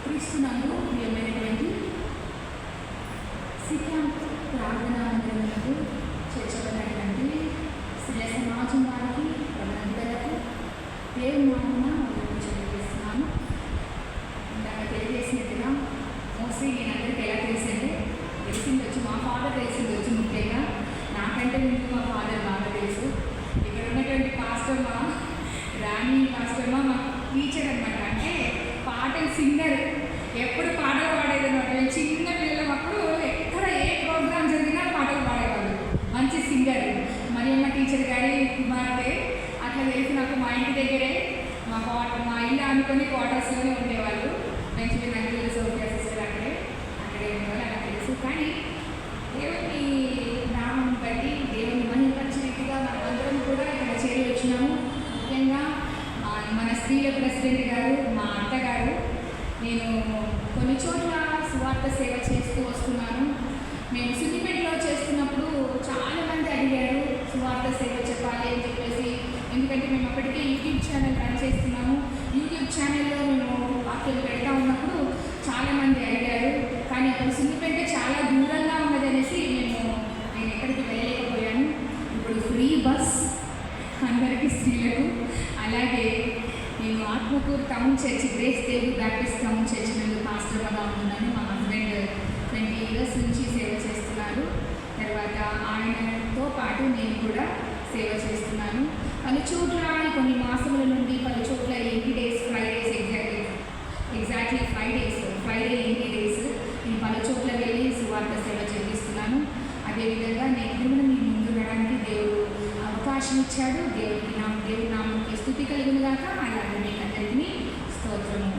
క్రీస్తునందు ప్రియమైనటువంటి సిద్ధాంత ప్రార్థనా మందిరములకు చేర్చబడినటువంటి స్త్రీ సమాజం వారికి ప్రబంధులకు దేవుని నామమున తెలియజేస్తున్నాను. ఇందాక తెలియజేసినట్టుగా మోస్ట్లీ నేను అందరికీ ఎలా తెలిసింది వచ్చి మా ఫాదర్ తెలిసింది వచ్చి ముఖ్యంగా నాకంటే ముందు మా ఫాదర్ బాగా తెలుసు. ఇక్కడ ఉన్నటువంటి పాస్టర్ మా రాణి పాస్టర్ మా టీచర్ అనమాట. అంటే పాటలు సింగర్, ఎప్పుడు పాటలు పాడేది అనమాట. చిన్న పిల్లలు అప్పుడు ఎక్కడ ఏ ప్రోగ్రామ్ జరిగినా పాటలు పాడేవాళ్ళు. మంచి సింగర్. మరియమ్మ టీచర్ గారి కుమార్తె. అట్లా తెలిసి నాకు మా ఇంటి దగ్గరే మా ఇల్లు అనుకుని క్వార్టర్స్లోనే ఉండేవాళ్ళు. మంచి నాకు తెలుసు సిస్టర్ అక్కడే ఉండేవాళ్ళు, అలా తెలుసు. కానీ దేవుని నామం బట్టి దేవుని మహిమపరిచిన రీతిగా మనమందరం కూడా ఇక్కడ చేరి వచ్చినాము. ముఖ్యంగా మన స్త్రీల ప్రెసిడెంట్ గారు, మా అత్తగారు. నేను కొన్ని చోట్ల సువార్త సేవ చేస్తూ వస్తున్నాను. మేము సిద్దిపేటలో చేస్తున్నప్పుడు చాలామంది అడిగారు సువార్త సేవ చెప్పాలి అని చెప్పేసి. ఎందుకంటే మేము అప్పటికే యూట్యూబ్ ఛానల్ రన్ చేస్తున్నాము. యూట్యూబ్ ఛానల్లో మేము వాక్యం పెడతా ఉన్నప్పుడు చాలామంది అడిగారు. కానీ అప్పుడు సిద్దిపేట చాలా దూరంగా ఉన్నది అనేసి నేను ఎక్కడికి వెళ్ళలేకపోయాను. ఇప్పుడు ఫ్రీ బస్ అందరికీ స్త్రీలకు. అలాగే నేను ఆత్మకూరు టౌన్ చర్చ్, గ్రేస్ దేవుడు బ్యాప్టిస్ట్ టౌన్ చర్చ్ మీద పాస్టర్గా ఉంటున్నాను. మా హస్బెండ్ 20 years నుంచి సేవ చేస్తున్నారు. తర్వాత ఆయనతో పాటు నేను కూడా సేవ చేస్తున్నాను. పలు చోట్ల కొన్ని మాసముల నుండి పలు చోట్ల 80 days Fridays exactly Friday 80 days నేను పలు చోట్ల వెళ్ళి సువార్త సేవ చేస్తున్నాను. అదేవిధంగా నేను మీ ముందు ఉండడానికి దేవుడు అవకాశం ఇచ్చాడు. దేవుడి నామముకి స్తుతి కలుగును గాక. అలాగే మీకు అందరికీ స్తోత్రము.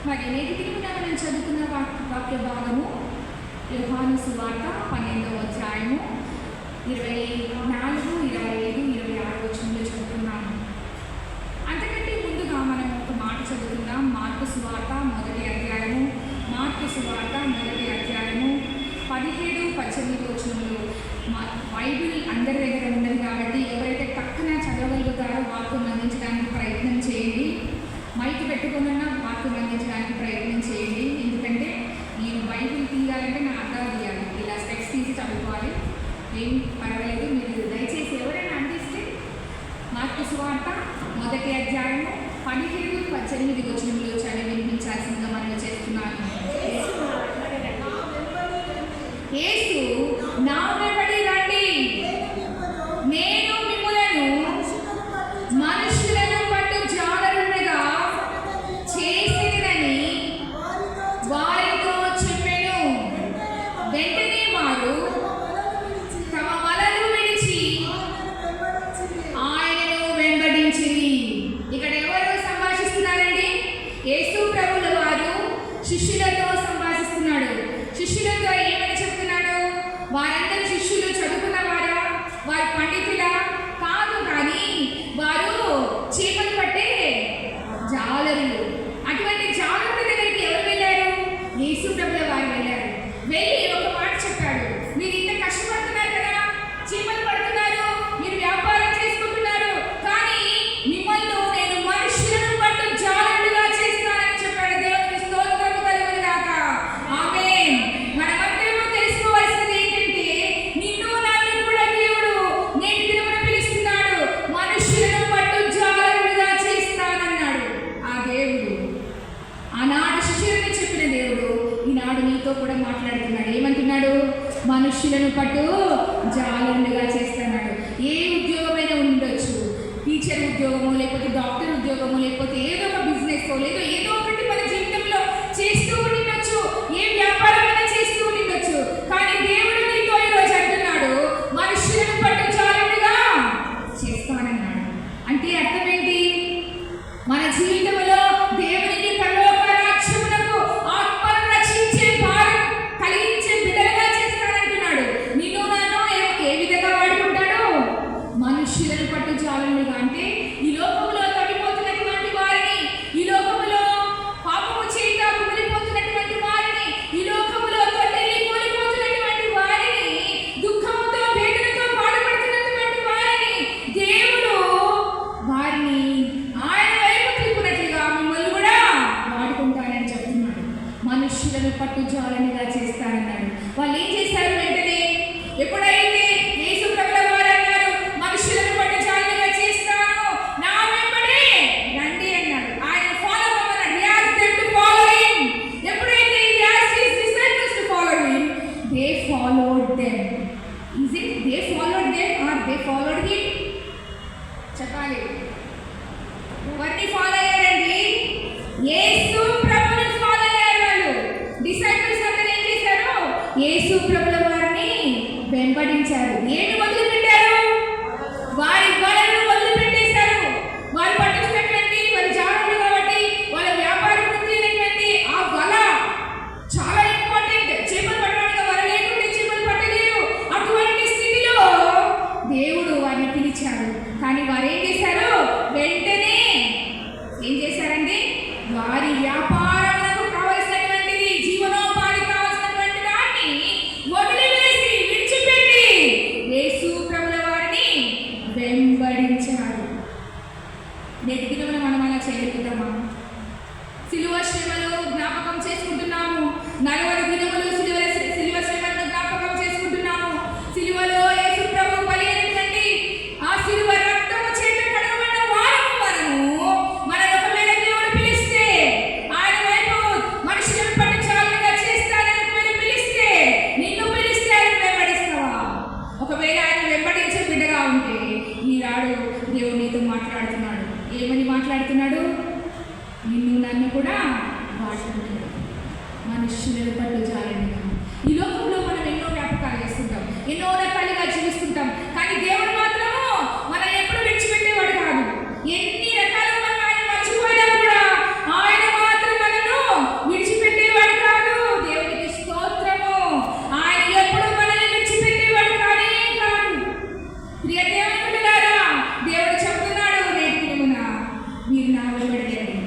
మరి నేటి దినమున మనం చదువుకున్న వాక్య భాగము యోహాను సువార్త 12వ అధ్యాయము 24, 25, 26 వచనంలో చదువుకున్నాము. అంతకంటే ముందుగా మనం ఒక మాట చదువుకుందాం. మార్కు సువార్త 1వ అధ్యాయము 17, 18 వచనంలో. బైబిల్ అందరి దగ్గర ఉన్నది కాబట్టి ఎవరైతే పక్కన చదవగలుగుతారో వాక్యం అందించడానికి ప్రయత్నం చేయండి. మైక్ పెట్టుకున్నా వాక్యం అందించడానికి ప్రయత్నం చేయండి. ఎందుకంటే నేను బైబిల్ తీయాలంటే నా అర్థం తీయాలి, ఇలా స్టెప్స్ తీసి చదువుకోవాలి. ఏం పర్వాలేదు, మీరు దయచేసి ఎవరైనా అందిస్తే. మార్కు సువార్త 1వ అధ్యాయము 17, 18 వచనంలో చదివి వినిపించాల్సిందిగా మనం చేస్తున్నాను. యేసు నా వెంబడి రండి, నేను మిమ్ములను మనుషులను పట్టు జాలరులుగా చేసేదనని వారితో చెప్పెను. వెంటనే వారు తమ వలలు విడిచి ఆయనను వెంబడించిరి. ఇక్కడ ఎవరు సంభాషిస్తున్నారండి? యేసు ప్రభుల వారు శిష్యులతో సంభాషిస్తున్నాడు. శిష్యులతో ఏమని చెప్తున్నాడు? వారందరూ శిష్యులు చదువుకున్నవారా, వారు పండితులా కాదు, కానీ వారు చేపలు పట్టే జాలరులు. అటువంటి జాలరుల దగ్గరికి ఎవరు వెళ్ళారు? యేసు ప్రభుల వారు వెళ్ళారు. వెళ్ళి ఒక మాట చెప్పాడు. మీరు ఇంత కష్టపడుతున్నారు కదా, చేపలు పడుతున్నారు, మీరు వ్యాపారం చేసుకుంటున్నారు, కానీ మిమ్మల్ని నేను మనుషులను పట్టు జాలరులుగా చేస్తానని చెప్పాడు. దేవునికి స్తోత్రము కలుగును గాక. ఆమేన్. మనమందరము తెలుసుకోవాల్సింది ఏంటంటే నిన్ను నన్ను కూడా దేవుడు నేటి దినమున పిలుస్తున్నాడు. మనుషులను పట్టు జాలరులుగా చేస్తానన్నాడు. ఆ దేవుడు ఆనాడు శిష్యులకు చెప్పిన దేవుడు ఈనాడు నీతో కూడా మాట్లాడుతున్నాడు. ఏమంటున్నాడు? మనుషులను పట్టు జాలరులుగా చేస్తున్నాడు. ఏ ఉద్యోగమైనా ఉండొచ్చు, టీచర్ ఉద్యోగము, లేకపోతే డాక్టర్ ఉద్యోగము, లేకపోతే ఏదో ఒక బిజినెస్, లేదో ఏదో ఒకటి మన జీవితంలో చేస్తూ ఉండొచ్చు, ఏ వ్యాపారమైనా చేస్తూ ఉండొచ్చు. కానీ దేవుడు నీతో ఈరోజు అంటున్నాడు మనుషులను పట్టు జాలరులుగా చేస్తానన్నాడు. అంటే అర్థం ఏంటి? మన జీవితంలో దేవునికి పరలోక రాజ్యమునకు ఆత్మను రక్షించే భారం కలిగించే బిడ్డలుగా చేస్తానంటున్నాడు. నిన్ను నన్ను ఏ విధంగా వాడుకుంటాడు? మనుషులను పట్టు జాలరులుగా. అంటే ఈ లోకంలో తగ్గిపోతున్నటువంటి వారిని, ఈ లోకంలో పాపం మనుషులను పట్టుజాలనిగా చేస్తానన్నాడు. వాళ్ళు ఏం చేశారు? వెంటనే ఎప్పుడైతే యేసు ప్రభుల వారు అన్నారు, మనుషులను పట్టుజాలనిగా చేస్తాను, నా వెంబడే రండి అన్నాడు. ఆయన follow అవ్వమన్నాడు. He asked them to follow him. ఎప్పుడైతే he asked his disciples to follow him, they followed them. Is it they followed them or they followed him? చెప్పాలి. ఎవరిని ఫాలో అయ్యారండి? యేసు ప్రభుని ఫాలో అయ్యారు వాళ్ళు. డిసైపుల్స్ అందరూ ఏం చేశారు? యేసు ప్రభుల వారిని వెంబడించారు. ఏమి వదిలిపెట్టారు? వారి వలను వదిలిపెట్టేశారు. వారు పట్టించినటువంటి వారి జాగ్రత్తలు కాబట్టి వాళ్ళ వ్యాపార వృత్తి అయినటువంటి ఆ వల చాలా ఇంపార్టెంట్. చేపలు పట్టడానికి వల లేకుంటే చేపలు పట్టలేరు. అటువంటి స్థితిలో దేవుడు వారిని పిలిచాడు. కానీ వారు ఏం చేశారు? వెంటనే ఏం చేశారండి? వారి వ్యాపారములకు కావలసినటువంటిది, జీవనోపాధి కావలసినటువంటి దాన్ని వదిలివేసి విడిచిపెట్టి యేసు ప్రభుల వారిని వెంబడించారు. నేటి దినమున మనం అలా చేయగలుగుతామా? సిలువ శ్రమలు జ్ఞాపకం చేసుకుంటున్నాము. 40 దినములు సిలువ శ్రమలను జ్ఞాపకం చేసుకుంటున్నాము. సిలువలో యేసు ప్రభు బలి అయినటువంటి ఆ సిలువ రక్తము చేత కడగబడిన వారము మనను ఒకవేళ దేవుడు పిలిస్తే, ఆయన వైపు మనుషులను పట్టుచాలుగా చేస్తానని ఒకవేళ పిలిస్తే, నిన్ను పిలిస్తే ఆయన వెంబడిస్తావా? ఒకవేళ ఆయన వెంబడించే బిడ్డగా ఉంటే ఈనాడు దేవుడు నీతో మాట్లాడుతున్నాడు. ఏమని మాట్లాడుతున్నాడు? నిన్ను నన్ను కూడా వాడుకుంటున్నాడు. మనుషులను పట్టుచాలని. ఈ లోకంలో మనం ఎన్నో వ్యాపకాలు చేస్తుంటాం, ఎన్నో రకాలుగా జీవిస్తుంటాం. కానీ దేవుడు మాత్రము మనం ఎప్పుడు విడిచిపెట్టేవాడు కాదు. ఎన్ని రకాలుగా మనం ఆయన మర్చిపోయినా కూడా ఆయన మాత్రం మనను విడిచిపెట్టేవాడు కాదు. దేవునికి స్తోత్రము. ఆయన ఎప్పుడు మనల్ని విడిచిపెట్టేవాడు కానే కాదు. ప్రియ దేవుని బిడ్డలారా, దేవుడు చెప్తున్నాడు నేటి దినమున, మీరు నా వెంబడి రండి.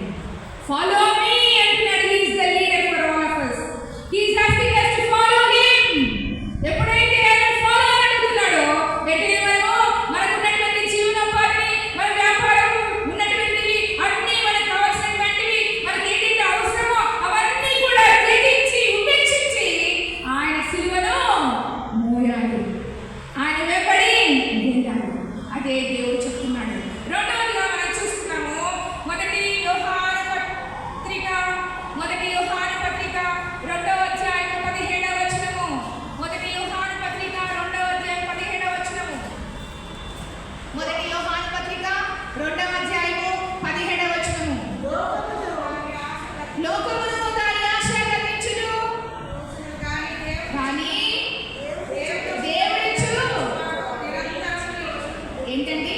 ఫాలో మీ అంటున్నాడు. He is the leader for all of us. He is asking us to follow him. ఎప్పుడైతే ఆయన ఫాలో అడుగుతున్నాడో వెంటనే మనకున్నటువంటి జీవనోపాధిని, మన వ్యాపారం ఉన్నటువంటివి అన్నీ మనకు కావాల్సినటువంటివి, మనకి ఏదైతే అవసరమో అవన్నీ కూడా త్యజించి ఉపేక్షించి ఆయన సిలువను మోయాలి. ఆయన వెంబడి వెళ్ళాలి. అదే దేవుడు చెప్తున్నాడు. రెండవదిగా మనం చూస్తున్నాము మొదటి యోహాను పత్రిక 2వ అధ్యాయం 17వ వచనము. మొదటి యోహాను పత్రిక 2వ అధ్యాయం 17వ వచనము. మొదటి యోహాను పత్రిక 2వ అధ్యాయము 17వ వచనము. లోకమును దాని ఆశ కలిగించును, కానీ దేవుడిచ్చు ఏంటండి?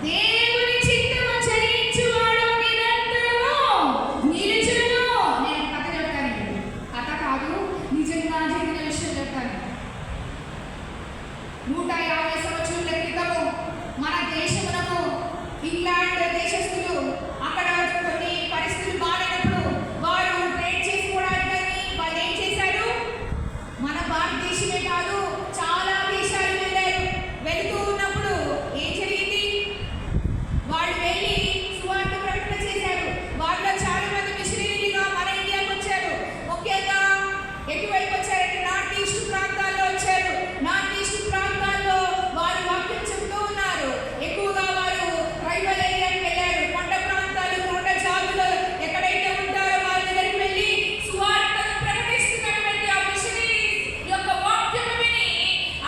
దేవుని చిత్తము చరించువాడు నిరంతరము నిలుచును. నేను కథ చెప్తాను. కథ కాదు, నిజంగా జరిగిన విషయం చెప్తాను. 150 సంవత్సరాల క్రితము మన దేశమునకు ఇంగ్లాండ్ దేశస్థులు అక్కడ కొన్ని పరిస్థితులు బాగాలేనప్పుడు వారు ట్రేడ్ చేసుకోవడానికని వాళ్ళు ఏం చేశారు? మన భారతదేశమే కాదు చాలా దేశాలు వెళ్ళారు. వెళుతూ ఉన్నప్పుడు ఏం జరిగింది? వాళ్ళు వెళ్ళి సువార్త ప్రకటన చేశారు. వాళ్ళలో చాలా మంది మిషనరీలుగా మన ఇండియాకు వచ్చారు. ముఖ్యంగా ఎటువైపు వచ్చారంటే నార్త్ ఈస్ట్ ప్రాంతాల్లో వచ్చారు. నార్త్ ఈస్ట్ ప్రాంతాల్లో వారు వాక్యం చెబుతూ ఉన్నారు. ఎక్కువగా వారు ట్రైబల్ ఏరియాకి వెళ్ళారు. కొండ ప్రాంతాలు, కొండ జాతులు ఎక్కడైతే ఉంటారో వారి దగ్గరికి వెళ్ళి సువార్తను ప్రకటిస్తున్నటువంటి ఆ మిషనరీస్ యొక్క వాక్యం విని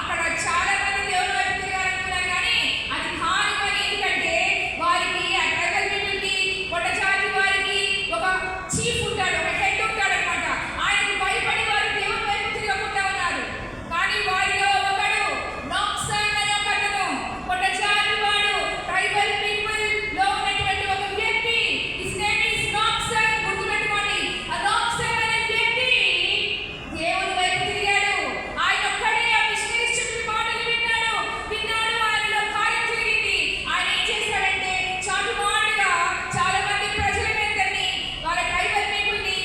అక్కడ చాలా మంది దేవుని వైపు తిరగాలనుకున్నారు. కానీ అది కాని పని. ఎందుకంటే వారికి ఆ ట్రైబల్ పీపుల్కి, కొండ జాతి వారికి ఒక చీఫ్ ఉంటాడు, ఒక హెడ్ ఉంటాడు అనమాట. ఆయనకు భయపడి వారు దేవుని వైపు తిరగకుండా ఉన్నారు. కానీ వారిలో ఒకడు నాక్సన్ అనే ఒక అతను, కొండ జాతి వాడు, ట్రైబల్ పీపుల్ లో ఉన్నటువంటి ఒక వ్యక్తి. His name is Naxon. గుర్తుపెట్టుకోండి, ఆ నాక్సన్ అనే వ్యక్తి దేవుని వైపు తిరిగాడు. ఆయన ఒక్కడే ఆ మిషనరీస్ చెప్పిన మాటలు విన్నాడు. ఆయనలో కార్యం జరిగింది. ఆయన ఏం చేశాడంటే చాటుమాటుగా చాలా మంది ప్రజలందరినీ, వాళ్ళ ట్రైబల్ పీపుల్ని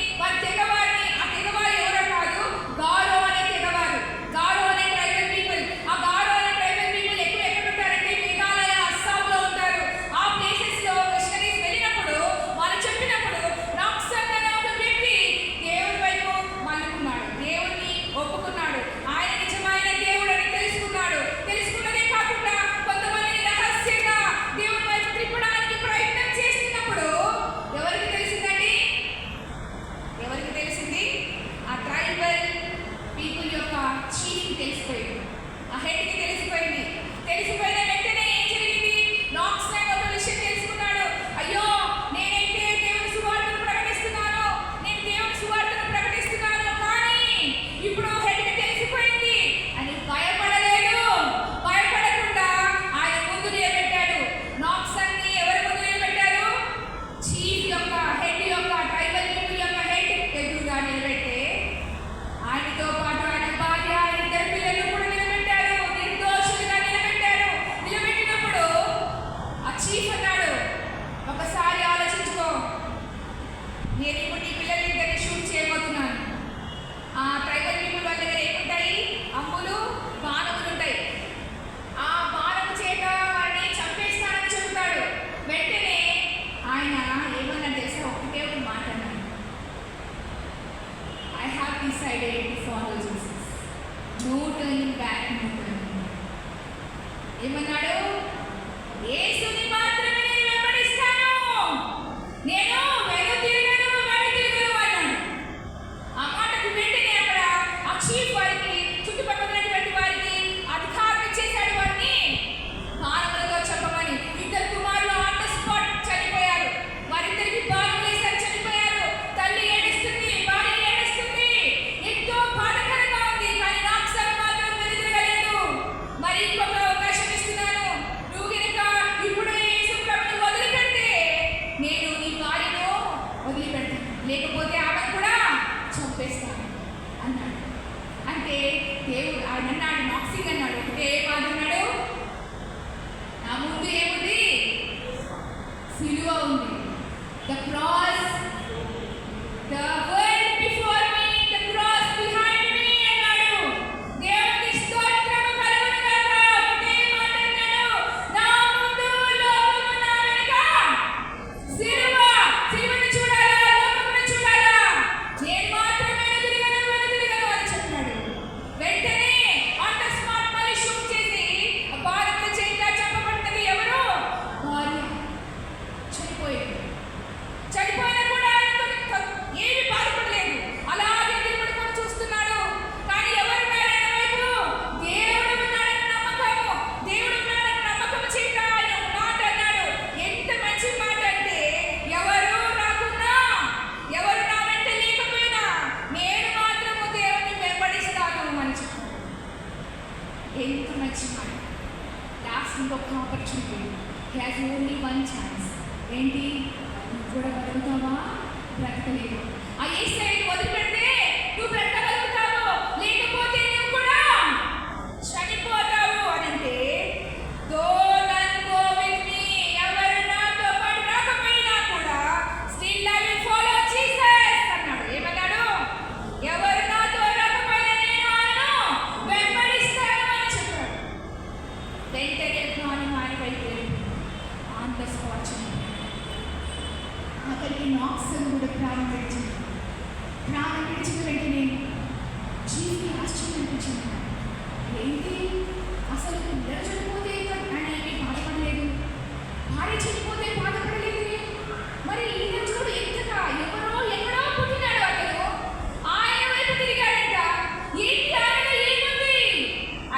నేను ఇప్పుడు నీ పిల్లలిద్దరిని షూట్ చేయబోతున్నాను. ఆ ట్రైబల్ పీపుల్ వాళ్ళ దగ్గర ఏముంటాయి? అమ్ములు, బాణములు ఉంటాయి. ఆ బాణము చేత వాడిని చంపేస్తానని చెబుతాడు. వెంటనే ఆయన ఏమన్నా తెలుసా? ఒకటే ఒక మాట అన్నాడు, I have decided to follow Jesus, no turning back, no turning. ఏమన్నాడు? యేసుని మాత్రమే నేను వెంబడిస్తాను, నేను వెనుతిరగను అన్నాడు. ఆ మాటకు వెంటనే అక్కడ ఆ చీఫ్ వారికి, చుట్టుపక్కల ఉన్నటువంటి వారికి అధికారం ఇచ్చేశాడు. వారిని బాణములతో చంపమని. ఇద్దరు కుమారులు ఆన్ ద స్పాట్ చనిపోయారు. వారిద్దరికి బాణం వేశారు, చనిపోయారు. తల్లి ఏడుస్తుంది, భార్య ఏడుస్తుంది. ఎంతో బాధకరంగా ఉంది. కానీ నాక్సన్ మాత్రం వెనుతిరగలేదు. మరి ఇంకొక అవకాశం ఇస్తున్నాను, నువ్వు కనుక ఇప్పుడు యేసు ప్రభువుని వదిలిపెడితే నేను నీ భార్యను వదిలిపెడతాను, లేకపోతే ఆమెను కూడా చంపేస్తాను అన్నాడు. అంటే దేవుడు ఆయన అన్నాడు, నాక్సింగ్ అన్నాడు, ఒకటే మాట అన్నాడు, నా ముందు ఏముంది? సిలువ ఉంది. The cross, the world before me, the cross behind me అన్నాడు. దేవునికి స్తోత్రము కలుగును గాక. ఒకటే మాట అన్నాడు, నా ముందు లోకము, నా వెనుక సిలువ. సిలువను చూడాలా? లోకమును చూడాలా? నేను మాత్రం వెనుతిరగను అని చెప్పాడు. వెంటనే ఆన్ ద స్పాట్ మళ్ళీ షూట్ చేసి బాణముల చేత చంపబడినది ఎవరు? భార్య. చనిపోయినా కూడా ఏమి బాధపడలేదు. అలాగే నిలబడుకొని చూస్తున్నాడు. కానీ ఎవరున్నారు ఆయన వైపు? దేవుడు ఉన్నాడని నమ్మకము. దేవుడు ఉన్నాడని నమ్మకము చేత ఆయన మాట అన్నాడు. ఎంత మంచి మాట అంటే, ఎవరు రాకున్నా, ఎవరు నా వెంట లేకపోయినా నేను మాత్రము దేవుని వెంబడిస్తాను అని చెప్పాడు. ఎంత మంచి మాట. లాస్ట్ ఇంకొక opportunity. He has only one chance. ఏంటి? నువ్వు కూడా బతుకుతావా? బ్రతకలేవు. ఆ యేసయ్యను వదిలిపెడితే నువ్వు బ్రతకగలుగుతావు, లేకపోతే నువ్వు కూడా చనిపోతావు అని అంటే, దో నన్ గో విత్ మీ, ఎవరు నాతో పాటు రాకపోయినా కూడా still I will follow Jesus అన్నాడు. ఏమన్నాడు? ఎవరు నాతో రాకపోయినా నేను ఆయనను వెంబడిస్తాను అని చెప్పాడు. వెంటనే ప్రాణం ఆయన వైపు ఆన్ ద స్పాట్ అక్కడికి నాక్సన్ కూడా ప్రాణం విడిచింది. ప్రాణం విడిచిన వెంటనే జీవికి ఆశ్చర్యం అనిపించింది. ఏంటి అసలు పిల్లలు చనిపోతే ఆయన ఏమీ బాధపడలేదు, భార్య చనిపోతే బాధపడలేదు. మరి ఈయన చూడు ఎంతగా ఎవరో ఎక్కడో పుట్టినాడు. అతను ఆయన వైపు తిరిగాడంట. ఏంటి ఆయన ఏముంది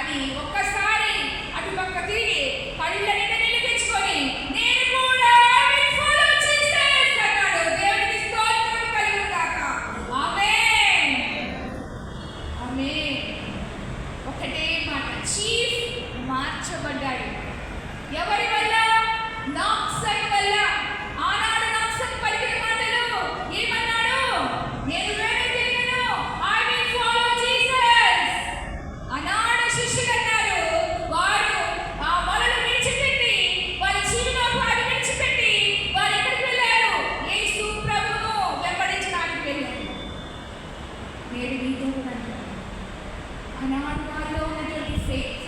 అని ఒక్కసారి అటుపక్క తిరిగి కళ్ళ నిండా నీళ్ళు తెచ్చుకొని, నేను కూడా ఫాలో జీసస్ అన్నాడు. దేవునికి స్తోత్రం కలుగును గాక. ఆమేన్, ఆమేన్. ఒకటే మాట, చీఫ్ మార్చబడ్డాడు. ఎవరి వల్ల? నాక్సన్ వల్ల. ఆనాడు నాక్సన్ పలికిన మాటలు ఏమన్నాడు? నేను వెనుతిరగను, ఐ విల్ ఫాలో జీసస్. ఆనాడు శిష్యులు అన్నారు, వారు ఆ వలను విడిచిపెట్టి, వారి జీవనోపాధి విడిచిపెట్టి వారు ఎక్కడికి వెళ్ళారు? యేసు ప్రభువును వెంబడించడానికి వెళ్ళారు. నేడు మీతో కూడా ఆనాడు వారిలో ఉన్నటువంటి ఫెయిత్,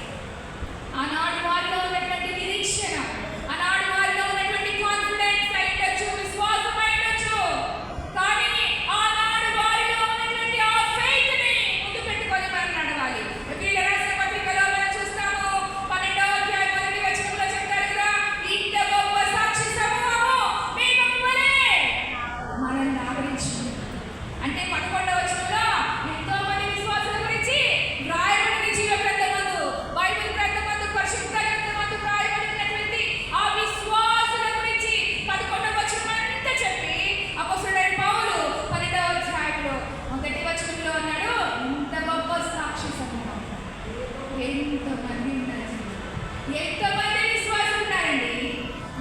ఆనాడు వారిలో ఉన్నటువంటి నిరీక్షణ, ఆనాడు వారిలో ఉన్నటువంటి కాన్ఫిడెన్స్ అయి ఉండొచ్చు, విశ్వాసం అయి ఉండొచ్చు. కానీ ఆనాడు వారిలో ఉన్నటువంటి ఆ ఫెయిత్ ని ముందు పెట్టుకొని మనం నడవాలి. ఎఫెసీయుల రాసిన పత్రికలో మనం చూస్తాము, 12వ అధ్యాయం 1వ వచనంలో చెప్తారు కదా, ఇంత గొప్ప సాక్షి సమూహము మేఘం వలె మనల్ని ఆవరించింది. అంటే 11వ వచనంలో ఎంతో మంది విశ్వాసుల గురించి వ్రాయబడిన జీవ గ్రంథమందు, బైబిల్ గ్రంథమందు, పరిశుద్ధ గ్రంథమందు వ్రాయబడినటువంటి ఆ విశ్వాసుల గురించి 11వ వచనం అంతా చెప్పి అపొస్తలుడైన పౌలు 12వ అధ్యాయంలో 1వ వచనంలో అన్నాడు, ఇంత గొప్ప సాక్షి సమూహం. ఎంతమంది ఉన్నారు? ఎంతమంది విశ్వాసులు ఉన్నారండి?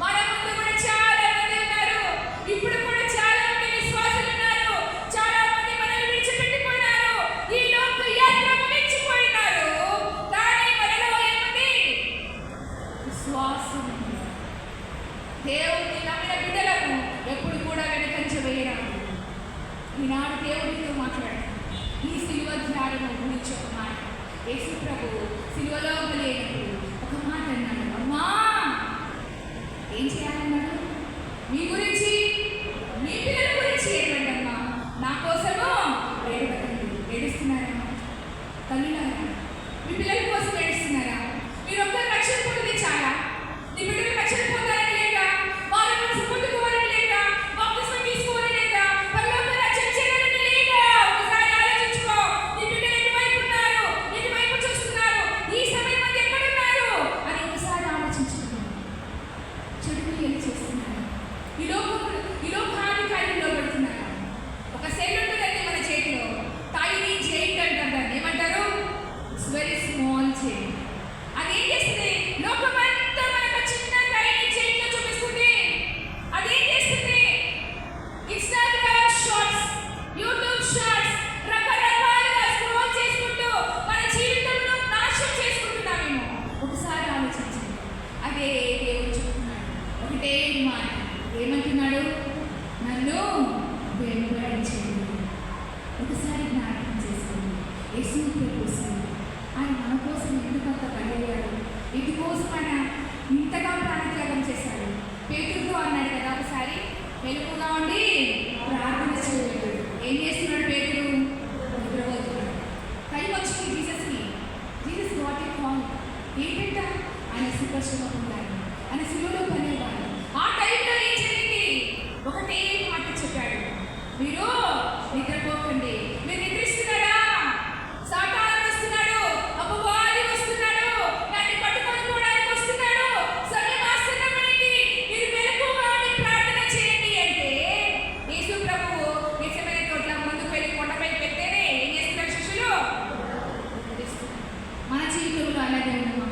మన ముందు కూడా చాలా మంది ఉన్నారు. ఇప్పుడు కూడా చాలా మంది విశ్వాసులు ఉన్నారు. చాలా మంది ఈనాడు దేవుడితో మాట్లాడాడు. ఈ సిలువ ధ్యానం గురించి ఒక మాట. యేసు ప్రభువు సిలువలో లేనప్పుడు ఒక మాట అన్నాడు, అమ్మా ఏం చేయాలన్నాడు? మీ గురించి, మీ పిల్లల గురించి ఏడవండి అమ్మా, నా కోసము ఏడవకండి. ఏడుస్తున్నారా తల్లులారా? మీ పిల్లల కోసం ఏడుస్తున్నారా? మీరు ఒక్కరు రక్షణ పొందితే చాలా? నీ బిడ్డలు రక్షణ పొందాలని లేదా? వారు పొందుకోవాలని లేదా? బాప్తిస్మం తీసుకోవాలని లేదా? పరలోక రాజ్యం చేరాలని లేదా? ఒకసారి ఆలోచించుకో. నీ బిడ్డలు ఎటువైపు ఉన్నారు? ఎటువైపు చూస్తున్నారు? ఈ సమయం మంది ఎక్కడున్నారు అని ఒకసారి ఆలోచించుకున్నాను. చెడు క్రియలు చేస్తున్నారు, ఈ లోకాధికారులు లోబడుతున్నారు. ఒక సెల్ ఉంటుందండి మన చేతిలో, టైనీ జైంట్ అంటారు దాన్ని. ఏమంటారు? It's very small giant. అది ఏం చేస్తుంది? లోకమంతా మనకు చిన్న టైనీ జైంట్ లో చూపిస్తుంది. అదేం చేస్తుంది? ఇన్స్టాగ్రామ్ షార్ట్స్, యూట్యూబ్ షార్ట్స్ రకరకాలుగా స్క్రోల్ చేసుకుంటూ మన జీవితంలో నాశనం చేసుకుంటున్నామేమో. ఒకసారి ఆలోచించండి. అదే దేవుడు చెప్తున్నాడు ఒకటే మాట. ఏమంటున్నాడు? నన్ను వెంబడించండి. ఒకసారి జ్ఞాపకం చేసుకోండి. యేసు కోసం ఆయన మన కోసం ఎందుకంత బలయ్యాడు, ఇందుకోసం ఆయన ఇంతగా ప్రాణత్యాగం చేశాడు. పేతురుతో అన్నాడు కదా ఒకసారి, వెలుగుగా ఉండి ప్రార్థన చేయలేదు. ఏం చేస్తున్నాడు పేతురు? నిద్రపోతున్నాడు. టైం వచ్చింది జీసస్కి. Jesus what a call. ఏంటంట? ఆయన సుఖశ్రమ పొందాడు, ఆయన శిలువలో పనేవాడు. ఆ టైంలో ఏం జరిగింది? ఒకటే మాట చెప్పాడు, మీరు నిద్రపోకండి. మీరు నిద్రిస్తున్నారా? సాతాను వస్తున్నాడు, అపవాది వస్తున్నాడు, దాన్ని పట్టుకొని పోవడానికి వస్తున్నాడు. సమయం ఆసన్నమైంది, మీరు మెలకువగా ఉండి ప్రార్థన చేయండి అంటే యేసు ప్రభువు నిజమైన తోట్ల ముందుకు వెళ్ళి కొండపై పెట్టేనే ఏం చేస్తున్నారు శిష్యులు? మన జీవితంలో అలాగే ఉన్నామా?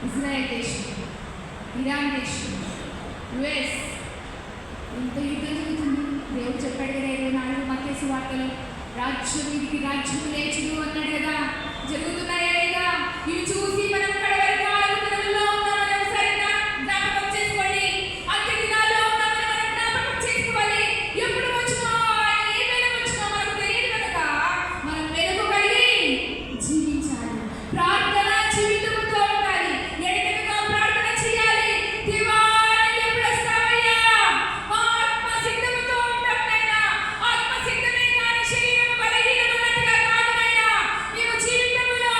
ఇజ్రాయెల్ దేశం, ఇరాన్ దేశం, యుఎస్ ఎంత యుద్ధం జరుగుతుంది. దేవుడు చెప్పాడు కదా 24 మత్తయి సువార్తలో, రాజ్యం మీదికి రాజ్యం లేచును అన్నాడు కదా. జరుగుతున్నాయా లేదా? ఇవి చూసి మనం కడవరకు ఆలోచనలో ఉన్నామని ఒకసారి జ్ఞాపకం చేసుకోండి. అంత్య దినాల్లో ఉన్నామని మనం జ్ఞాపకం చేసుకోవాలి. ఎప్పుడు వచ్చినా ఏమైనా వచ్చినా మనకు తెలియదు కనుక మనం వెలుగు కలిగి జీవించాలి. ప్రార్థన జీవితంతో ఉండాలి. ఎడతెగక ప్రార్థన చేయాలి. దేవా ఎప్పుడు వస్తావయ్యా? మా ఆత్మ సిద్ధంతో ఉంటాం నాయనా. ఆత్మ సిద్ధమే కానీ శరీరం బలహీనమైనట్టుగా కాదు నాయనా. మేము జీవితంలో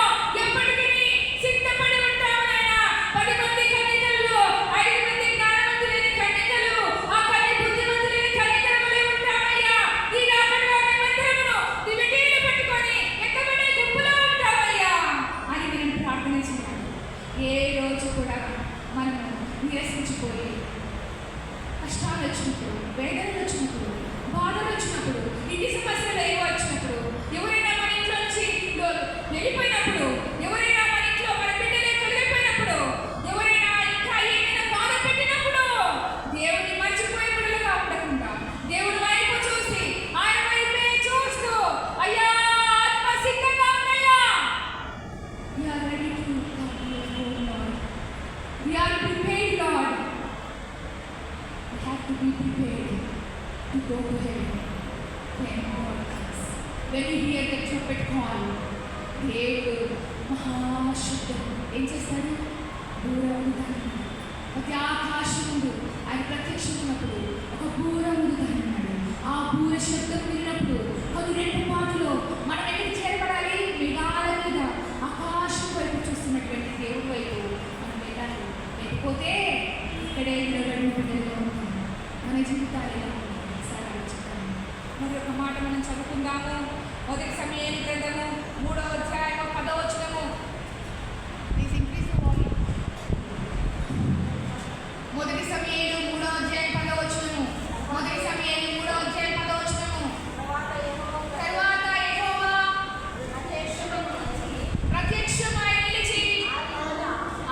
ఎప్పటికీ సిద్ధపడి ఉంటాము నాయనా. 10 మంది కన్యకలు, 5 మంది జ్ఞానవంతులైన కన్యకలు, ఆ కన్య బుద్ధిమంతులైన కన్యకలమై ఉంటామయ్యా. ఈ రాకడలో మేమందరము దివిటీలు పట్టుకొని ఎక్కబడే గుంపులో ఉంటామయ్యా అని మనం ప్రార్థన చేయాలి. ఏ రోజు కూడా మనము నిరసించిపోయి కష్టాలు వచ్చినప్పుడు, వేదనలు వచ్చినప్పుడు, బాధలు వచ్చినప్పుడు, ఇంటి సమస్యలు ఏవో వచ్చినప్పుడు, ఎవరైనా మన ఇంట్లో నుంచి వెళ్ళిపోయినప్పుడు, ఎవరైనా మన ఇంట్లో మన బిడ్డలే కలిగిపోయినప్పుడు, ఎవరైనా ఇంకా ఏదైనా బాధ పెట్టినప్పుడు దేవుని మర్చిపోయే బిడ్డలుగా ఉండకుండా దేవుని వైపు చూసి ఆయన వైపే చూస్తూ, అయ్యా ఆత్మ సిద్ధంగా ఉన్నాయా? We are ready to come before Lord. We are prepared, Lord. We have to be prepared to go to heaven when God comes. When we hear the trumpet call, దేవుడు మహాశబ్దం ఏం చేస్తాడు? బూరముదాన్ని. ప్రతి ఆకాశం ముందు ఆయన ప్రత్యక్షమైనప్పుడు ఒక బూరముదాన్ని అన్నాడు. ఆ బూర శబ్దం విన్నప్పుడు కొన్ని రెండు పాటలో మనం ఎక్కడికి చేరబడాలి? మేఘాల మీద ఆకాశం వైపు చూస్తున్నటువంటి దేవుడి వైపు మనం వెళ్ళాలి. లేకపోతే ఇక్కడే నిలబడి బిడ్డలుగా ఉంటాం. మన జీవితాలు ఎలా ఉంటాయి? ఒకసారి ఆలోచిద్దాము. మరి ఒక మాట మనం చదువుకుందాము. మొదటి సమయాల గ్రంథము 3వ అధ్యాయము 10వ వచనము. Please increase the volume. మొదటి సమయాలు 3వ అధ్యాయం 10వ వచనము. మొదటి సమయాలు 3వ అధ్యాయం 10వ వచనము. తరువాత యెహోవా ప్రత్యక్షమై నిలిచి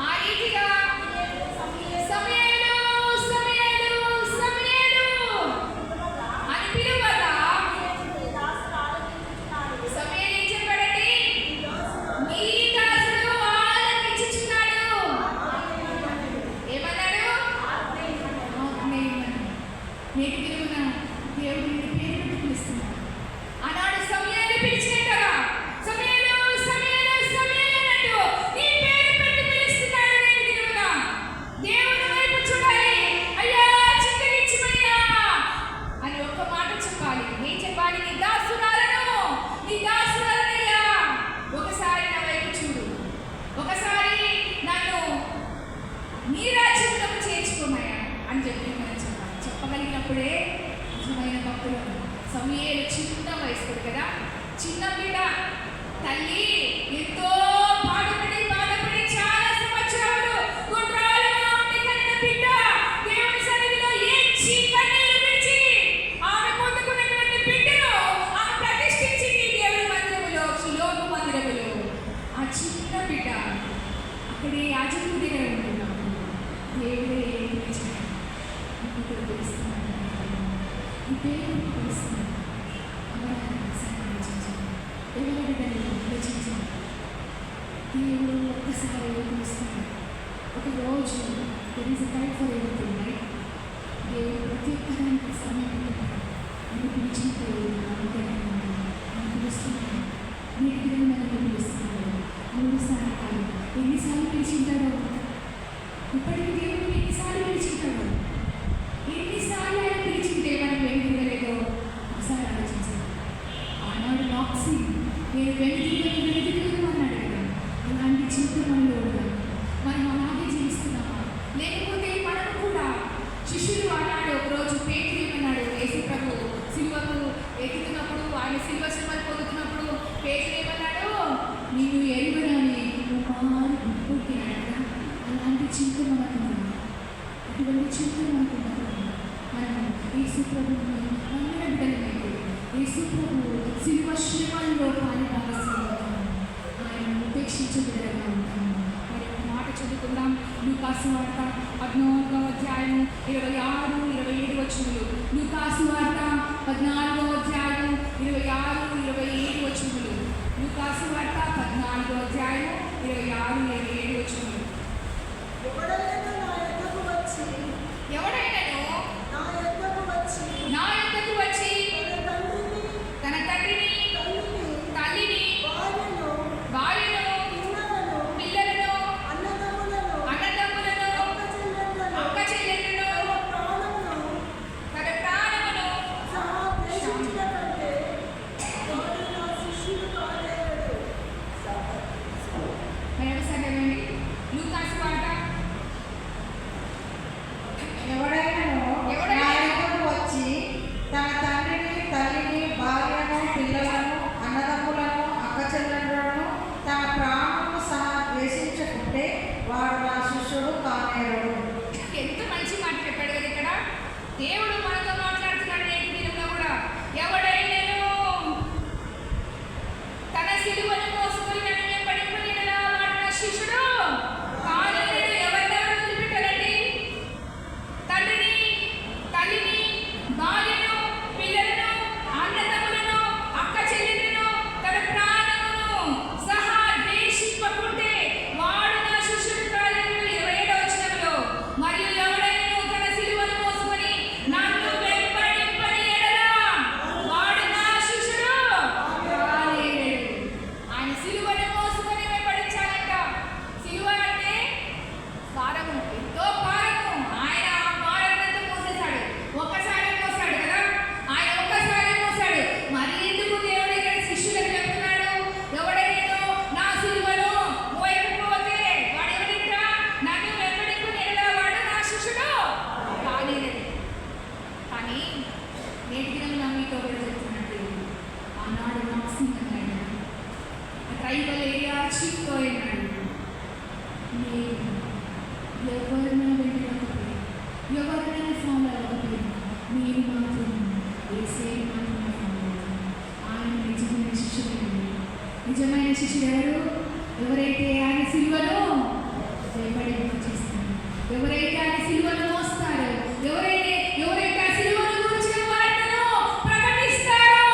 ఆ రీతిగా సమూయేలు సమూయేలు సమూయేలు అని పిలువగా సమూయేలు ఏం చెప్పాడండి? నీ దాసుడు ఆలకించుచున్నాడు. ఏమన్నాడు? నేటి దినమున దేవుడు సమూయేలు చిన్న వయస్కుడు కదా, చిన్న బిడ్డ. తల్లి ఎంతో బాధపడి చాలా సంవత్సరాలు గుండ్రాలుగా ఉండి కన్న బిడ్డ దేవుని సన్నిధిలో ఏడ్చి కన్నీళ్లు విడిచి ఆమె పొందుకున్నటువంటి బిడ్డను ఆమె ప్రతిష్ఠించింది దేవుని మందిరములో, షిలోము మందిరములో. ఆ చిన్న బిడ్డ అక్కడే యాజకుడి దగ్గర ఉంటున్నాడు. దేవుడే పిలిచాడు. ఇప్పుడు తెలుస్తున్నాడు, ఈ పేరు తెలుస్తున్నాడు. ఎవరి బిడ్డని ఆలోచించాడు. దేవుడు ఒక్కసారి పిలుస్తాడు. ఒకరోజు there is a time for everything, right? దేవుడు ప్రతి ఒక్కదానికి సమయం పెట్టాడు. నన్ను పిలిచినప్పుడు నన్ను పిలుస్తున్నాడు. నీటి గిరం నన్ను పిలుస్తున్నాడు. 3 సార్లు కాదు, ఎన్నిసార్లు పిలిచింటాడో. ఇప్పటికి దేవుడు ఎన్నిసార్లు పిలిచింటాడు, ఎన్నిసార్లు ఆయన పిలిచింటే మనం వెనుదిరగలేదో ఒకసారి ఆలోచించాలి. ఆనాడు నాక్సీ నేను వెనుదిరగను అన్నాడు కదా. అలాంటి చింత మనలో మనం అలాగే జీవిస్తున్నామా? లేకపోతే మనం కూడా శిష్యులు అన్నాడు ఒకరోజు పేతురు ఏమన్నాడు, యేసు ప్రభు సిలువకు ఎక్కుతున్నప్పుడు, ఆయన సిలువ శ్రమలు పొందుతున్నప్పుడు పేతురు ఏమన్నాడు, నేను ఎరుగనని పుట్టినాడు కదా. అలాంటి చింత మనకున్నా, అటువంటి చింత మనకున్నా మనం యేసు ప్రభుని అందరం బిడ్డలమైతే యేసు ప్రభు సిలువ శ్రమల్లో పాలుభాగస్వాములవుతాము. ఆయన ఉపేక్షించే బిడ్డలుగా ఉంటాము. మరి ఒక మాట చదువుకుందాం. లూకాసు వార్త 14వ అధ్యాయం 26, 27 వచనములు. లూకాసు వార్త 14వ అధ్యాయం 26, 27 వచనములు. లూకాసు వార్త 14వ అధ్యాయం 26, 27 వచనములు. ఎవడైనాను నా యొద్దకు వచ్చి తన తండ్రిని, తల్లిని, భార్యను, పిల్లలను, అన్నదమ్ములను, అక్క చెల్లెళ్ళను, తన ప్రాణమును మరొకసారి లూకాసు వార్త ఎవడైనాను నా యొద్దకు వచ్చి తన తండ్రిని, తల్లిని, భార్యను, పిల్లలను, అన్నదమ్ములను, అక్కచెల్లెళ్ళను, తన ప్రాణమును సహా ద్వేషించకుంటే వాడు నా శిష్యుడు కానేరడు. ఎంత మంచి మాట చెప్పాడు కదా ఇక్కడ. దేవుడు మనతో మాట్లాడుతున్నాడు నేటి దినంలో కూడా. ఎవడైనాను తన సిలువను మోసుకొని నన్ను వెంబడింపనియడలా వాడు నా శిష్యుడు కానేరడు. ఎవరెవరు వదిలిపెట్టారండి? తండ్రిని, తల్లిని, భార్యను, పిల్లలను, అన్నదమ్ములను, అక్క చెల్లెలను, తన ప్రాణమును సహా ద్వేషింపకుంటే వాడు నా శిష్యుడు కానేరడు. 27వ వచనంలో, మరియు ఎవడైనా తన సిలువను మోసుకొని నన్ను వెంబడింపనియడలా వాడు నా శిష్యుడు కానేరడు. ఆయన సిలువను మోసుకొని వెంబడించాలంట. సిలువ అంటే భారము, ఎంతో భారము. ఆయన ఆ భారాన్నంతా మోసేశాడు. ఒక్కసారి మోసాడు కదా, ఆయన ఒక్కసారి మోసాడు. మరి ఎందుకు దేవుడు ఇక్కడ శిష్యులకు చెప్తున్నాడు, ఎవడైనా నా సిలువను మోయకపోతే వాడు ఎవరింట నన్ను వెంబడింపనియడలా వాడు నా శిష్యుడు కానేరడు. కానీ నేటి దినం మీతో కూడా చెప్తున్నట్టు ఆనాడు నాక్సీ అన్నాడు, ట్రైబల్ ఏరియా చీఫ్తో అన్నాడు, నేను ఎవరినైనా వెళ్ళకపోయినా, ఎవరినైనా ఫాలో అవ్వకపోయినా నేను మాత్రం వేసే మాత్రమే ఫాలో అవుతాను. ఆయన నిజమైన శిష్యుడు. నిజమైన శిష్యుడు ఎవరు? ఎవరైతే ఆయన సిలువను చేస్తారు, ఎవరైతే ఆయన సిలువను మోస్తారో, ఎవరైతే ఆ సిలువను గురించిన వార్తను ప్రకటిస్తారో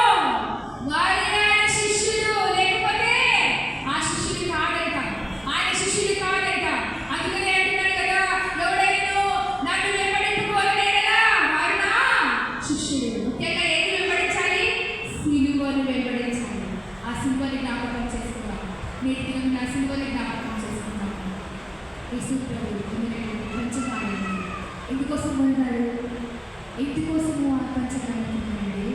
వారి ఆయన శిష్యులు. లేకపోతే ఆ శిష్యులు కాదంట, ఆయన శిష్యులు కాదంట. అందుకనే అంటున్నాడు కదా, ఎవడైనా నన్ను వెంబడింపుకోవాలనే కదా వారు నా శిష్యులు. ముఖ్యంగా ఏది వెంబడించాలి? సిలువను వెంబడించాలి. ఆ సిలువని జ్ఞాపకం చేసుకుందాం. నేటి దినం నా సిలువని జ్ఞాపకం చేసుకుందాం. యేసు ప్రభు పంచకాయలు ఎందుకోసం అన్నాడు? ఎందుకోసము ఆ పంచకాయలు అన్నాడు?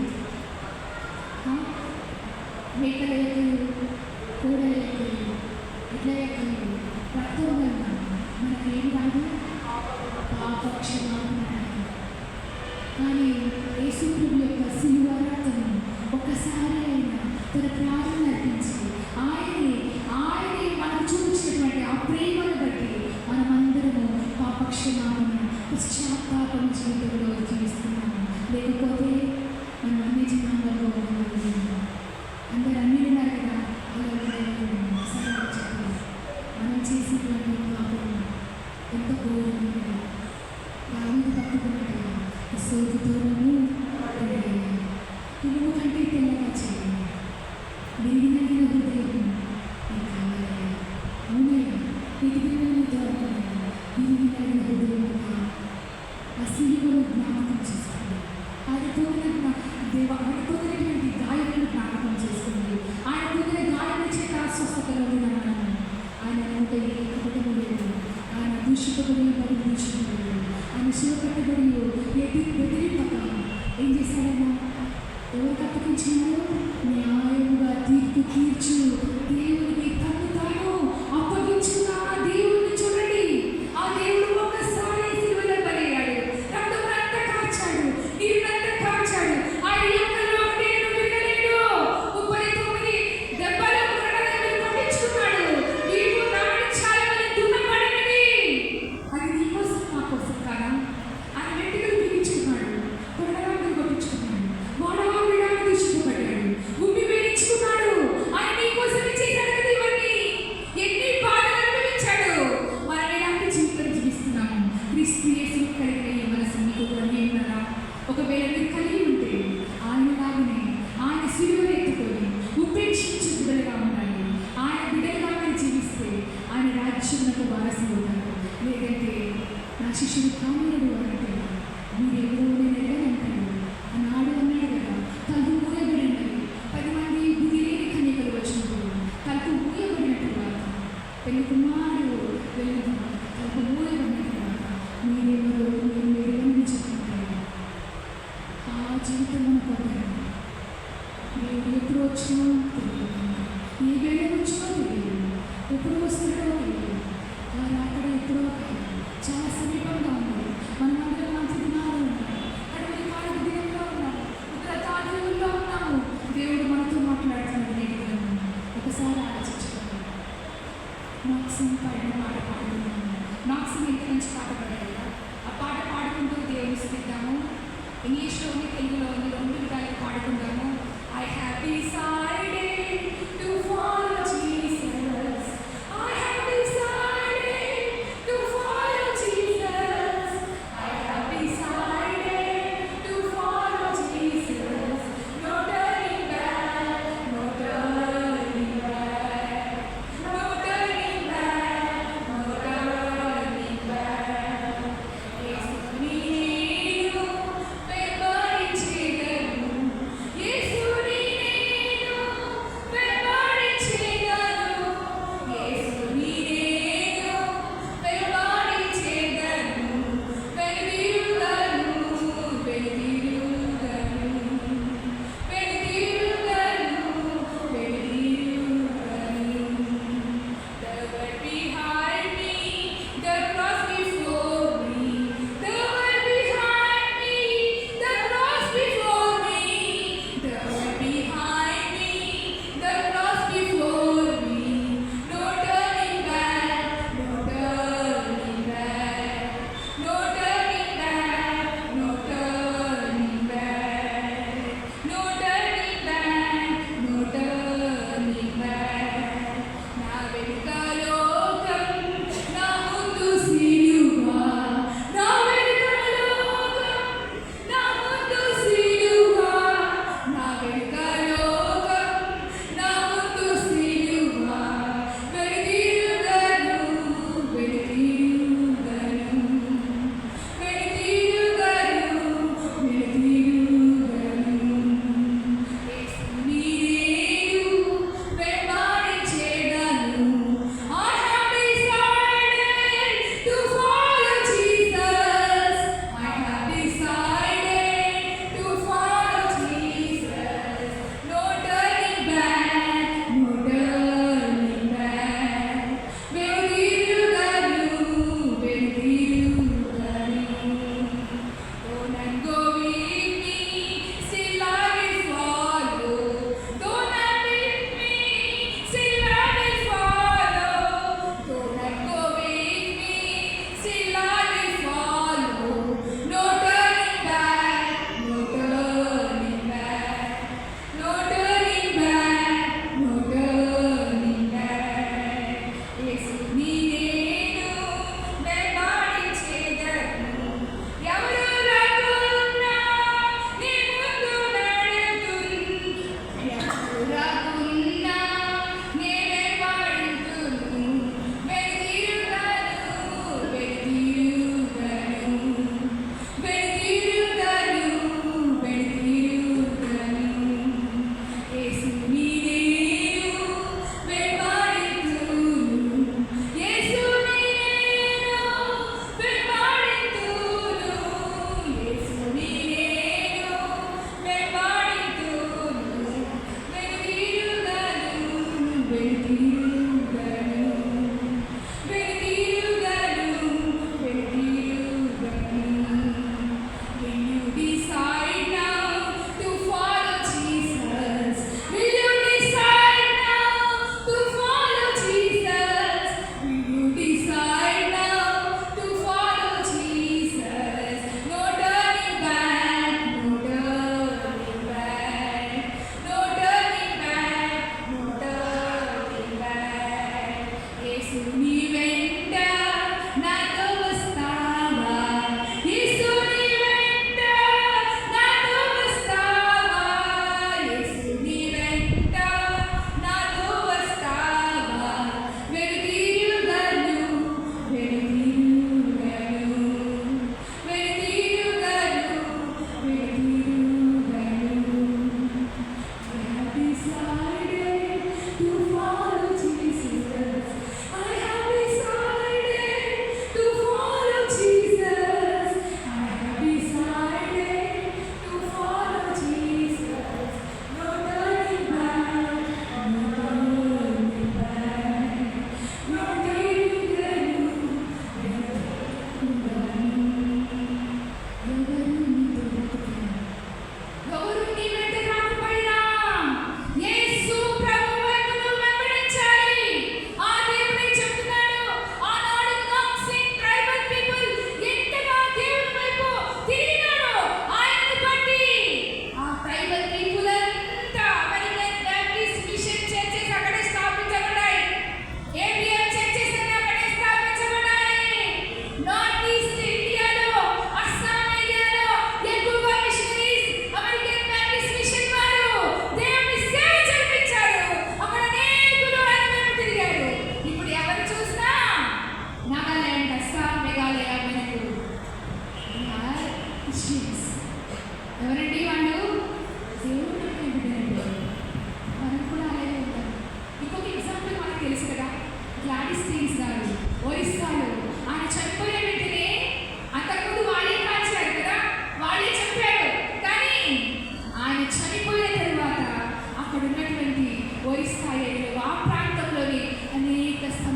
మేకల యొక్కలు, కోడల యొక్కలు, ఎడ్ల యొక్కలు రక్తం వలన మనకు ఏమి రాదు? పాప క్షమాపణ. కానీ యేసు ప్రభు యొక్క సిలువ రక్తము పొందినటువంటి గాయాలను జ్ఞాపకం చేసుకుంది. ఆయన పొందిన గాయాల చేత స్వస్థతలోని నమ్మను. ఆయన నోట ఏ కపటము లేదు. ఆయన దూషితబడి మరియు దూషితబడి ఆయన శివకట్టబడి బెదిరింపక ఏం చేశాడన్నా? ఎవరికి అప్పగించినాడు? న్యాయముగా తీర్పు తీర్చు దేవునికి తను తాను అప్పగించుకున్న ఆ దేవుడిని చూడండి. ఆ దేవుడు ఒక్కసారి సిలువలో బలయ్యాడు, రక్తమంతా కార్చాడు, నీరునంతా కార్చాడు. ఆయన ఎముకల్లో ఒకటి విరగలేదు. 39 దెబ్బలు కొరడాలను కొట్టించుకున్నాడు. నీవు నాటి చాలని దున్నపడినది. అది నీ కోసం నా కోసం కాదా? ఆయన వెంట్రుకలు బిగించుకున్నాడు, కొరడాలను కొట్టించుకున్నాడు, వాడావిడాన్ని దూషింపబడ్డాడు, ఉమ్మి వేయించుకున్నాడు. ఆయన నీ కోసమే చేశాడు కదా ఇవన్నీ. ఎన్ని బాధలు అనుభవించాడు. మనం ఎలాంటి జీవితం జీవిస్తున్నాము? క్రీస్తు యేసుని కలిగిన ఈ మనసు మీకు కూడా ఉన్నదా? ఒకవేళ మీరు కలిగి ఉంటే ఆయనలాగానే ఆయన సిలువను ఎత్తుకొని ఉపేక్షించి బిడ్డలుగా ఉండాలి. ఆయన బిడ్డలుగా మీరు జీవిస్తే ఆయన రాజ్యమునకు వారసులు అవుతారు. లేదంటే నా శిష్యుడు కామరుడు అంటే మీరెవరో నేను ఎరగనంటాడు. ఆనాడు అన్నాడు కదా, తలుపు మూయబడినది. 10 మంది బుద్ధి లేని కన్యకలు వచ్చినప్పుడు తలుపు మూయబడిన తర్వాత పెళ్లి కుమారుడు వెళ్ళిన తలుపు మూయబడిన తర్వాత మీరెవరో మీరు ఎరగని చెప్తుంటారు. ఆ జీవితం అనుకోవాలి. దేవుడు ఎప్పుడు వచ్చినో తెలియదు, ఏ వేళ వచ్చినో తెలియదు, ఎప్పుడు వస్తాడో తెలియదు. ఆ రాకడ ఎప్పుడో కాదు, చాలా సమీపంగా ఉంది. మనమందరం మంచి దినాలు ఉన్నాయి, కడవరి కాలం దినంలో ఉన్నాము, ఉగ్రతాదిలో ఉన్నాము. దేవుడు మనతో మాట్లాడుతున్నాడు. నేటి దినం ఒకసారి ఆలోచించుకోండి. నాక్సింగ్ పైన పాట పాడుతున్నాము. నాక్సింగ్ ఇంటి నుంచి పాట పాడారు కదా, ఆ పాట పాడుకుంటూ దేవుని స్థిద్దాము. ఇంగ్లీష్లోని తెలుగులోని 2 విధాలుగా పాడుకుందాము. I have decided to follow Jesus. I have decided to follow Jesus.